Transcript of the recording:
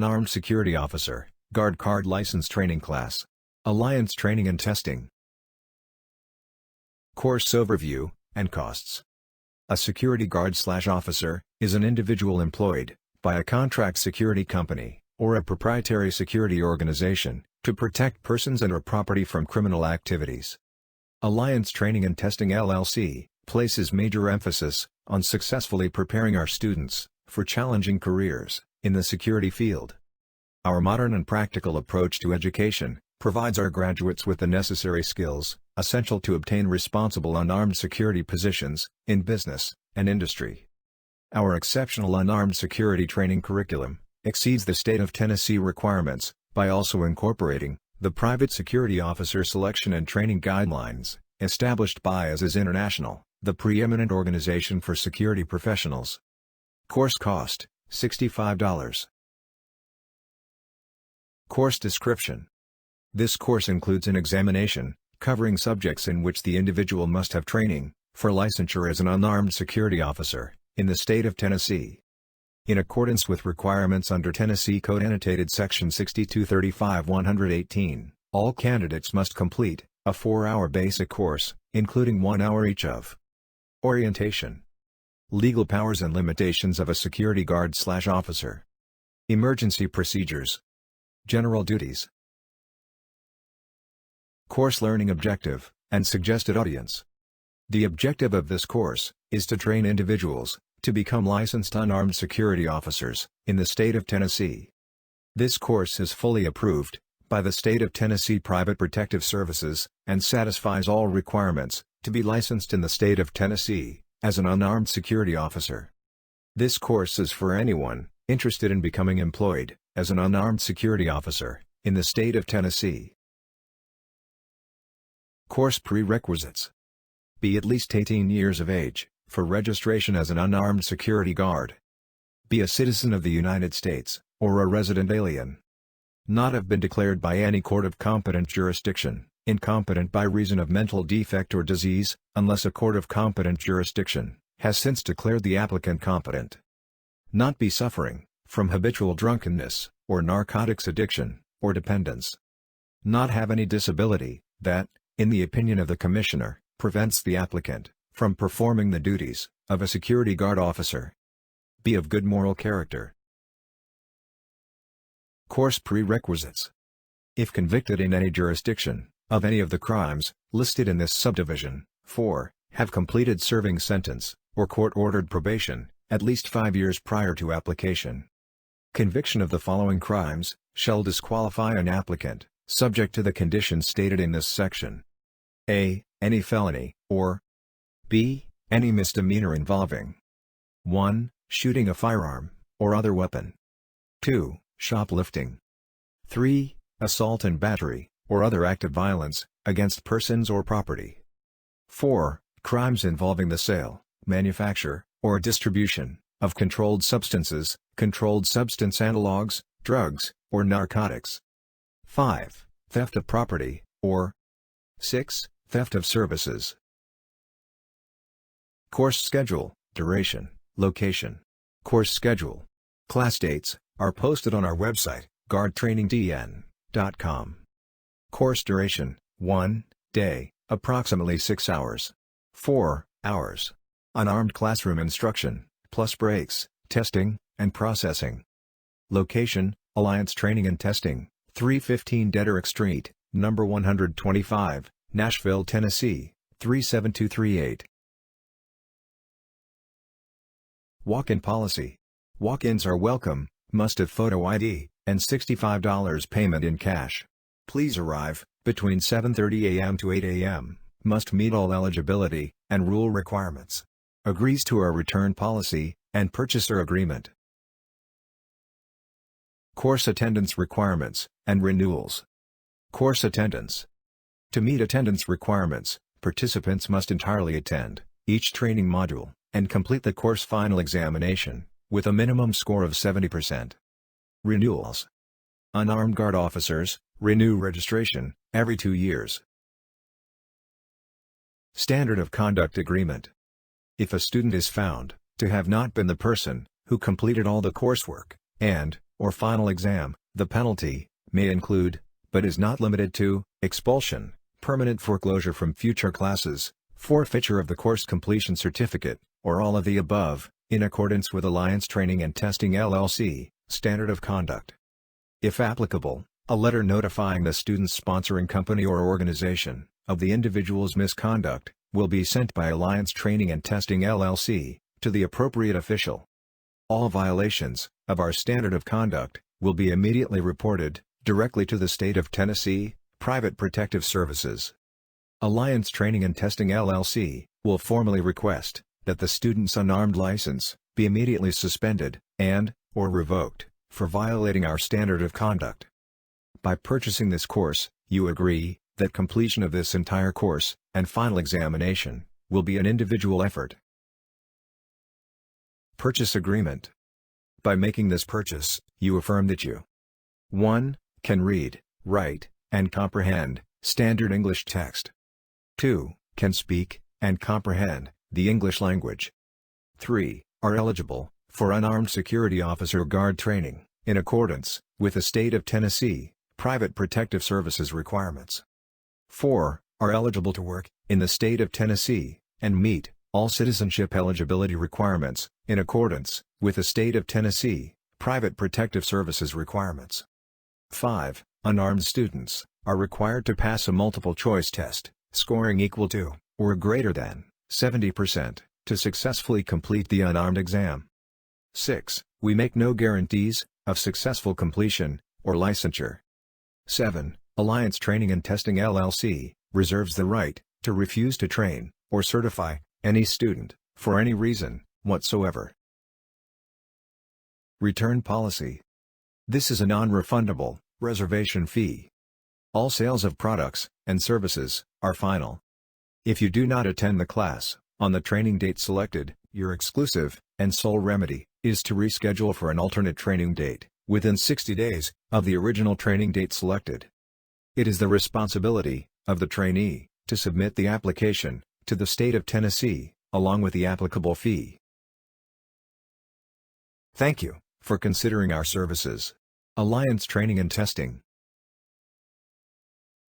Unarmed Security Officer, Guard Card License Training Class. Alliance Training and Testing. Course Overview and Costs. A security guard/officer is an individual employed by a contract security company or a proprietary security organization to protect persons and/or property from criminal activities. Alliance Training and Testing LLC places major emphasis on successfully preparing our students for challenging careers in the security field. Our modern and practical approach to education provides our graduates with the necessary skills essential to obtain responsible unarmed security positions in business and industry. Our exceptional unarmed security training curriculum exceeds the state of Tennessee requirements by also incorporating the Private Security Officer Selection and Training Guidelines, established by ASIS International, the preeminent organization for security professionals. Course cost, $65. Course description. This course includes an examination, covering subjects in which the individual must have training for licensure as an unarmed security officer in the state of Tennessee. In accordance with requirements under Tennessee Code Annotated Section 6235-118, all candidates must complete a 4-hour basic course, including 1 hour each of orientation, legal powers and limitations of a security guard/officer, emergency procedures, general duties. Course learning objective and suggested audience. The objective of this course is to train individuals to become licensed unarmed security officers in the state of Tennessee. This course is fully approved by the state of Tennessee Private Protective Services and satisfies all requirements to be licensed in the state of Tennessee as an unarmed security officer. This course is for anyone interested in becoming employed as an unarmed security officer in the state of Tennessee. Course prerequisites. Be at least 18 years of age for registration as an unarmed security guard. Be a citizen of the United States, or a resident alien. Not have been declared by any court of competent jurisdiction incompetent by reason of mental defect or disease, unless a court of competent jurisdiction has since declared the applicant competent. Not be suffering from habitual drunkenness, or narcotics addiction, or dependence. Not have any disability that, in the opinion of the Commissioner, prevents the applicant from performing the duties of a security guard officer. Be of good moral character. Course prerequisites. If convicted in any jurisdiction of any of the crimes listed in this subdivision, 4. Have completed serving sentence or court-ordered probation at least 5 years prior to application. Conviction of the following crimes shall disqualify an applicant, subject to the conditions stated in this section. A. Any felony, or B. Any misdemeanor involving 1. Shooting a firearm, or other weapon. 2. Shoplifting. 3. Assault and battery, or other act of violence, against persons or property. 4. Crimes involving the sale, manufacture, or distribution of controlled substances, controlled substance analogs, drugs, or narcotics. 5. Theft of property, or 6. Theft of services. Course schedule, duration, location. Course schedule. Class dates are posted on our website, guardtrainingdn.com. Course duration, 1 day, approximately 6 hours. 4 hours. Unarmed classroom instruction, plus breaks, testing, and processing. Location, Alliance Training and Testing, 315 Dederick Street, number 125, Nashville, Tennessee, 37238. Walk-in policy. Walk-ins are welcome, must have photo ID, and $65 payment in cash. Please arrive between 7:30 a.m. to 8 a.m., must meet all eligibility and rule requirements. Agrees to our return policy and purchaser agreement. Course attendance requirements and renewals. Course attendance. To meet attendance requirements, participants must entirely attend each training module and complete the course final examination with a minimum score of 70%. Renewals. Unarmed guard officers renew registration every 2 years. Standard of Conduct Agreement. If a student is found to have not been the person who completed all the coursework and or final exam. The penalty may include, but is not limited to, expulsion, permanent foreclosure from future classes, forfeiture of the course completion certificate, or all of the above, in accordance with Alliance Training and Testing LLC, Standard of Conduct. If applicable, a letter notifying the student's sponsoring company or organization of the individual's misconduct will be sent by Alliance Training and Testing LLC to the appropriate official. All violations of our Standard of Conduct will be immediately reported directly to the State of Tennessee Private Protective Services. Alliance Training and Testing LLC will formally request that the student's unarmed license be immediately suspended and/or revoked for violating our Standard of Conduct. By purchasing this course, you agree that completion of this entire course and final examination will be an individual effort. Purchase Agreement. By making this purchase, you affirm that you 1. Can read, write, and comprehend standard English text. 2. Can speak and comprehend the English language. 3. Are eligible for unarmed security officer guard training in accordance with the State of Tennessee Private Protective Services requirements. 4. Are eligible to work in the State of Tennessee and meet all citizenship eligibility requirements in accordance with the State of Tennessee Private Protective Services requirements. 5. Unarmed students are required to pass a multiple choice test, scoring equal to or greater than 70% to successfully complete the unarmed exam. 6. We make no guarantees of successful completion or licensure. 7. Alliance Training and Testing LLC reserves the right to refuse to train or certify any student for any reason whatsoever. Return Policy. This is a non-refundable reservation fee. All sales of products and services are final. If you do not attend the class on the training date selected, your exclusive and sole remedy is to reschedule for an alternate training date within 60 days of the original training date selected. It is the responsibility of the trainee to submit the application to the State of Tennessee, along with the applicable fee. Thank you for considering our services. Alliance Training and Testing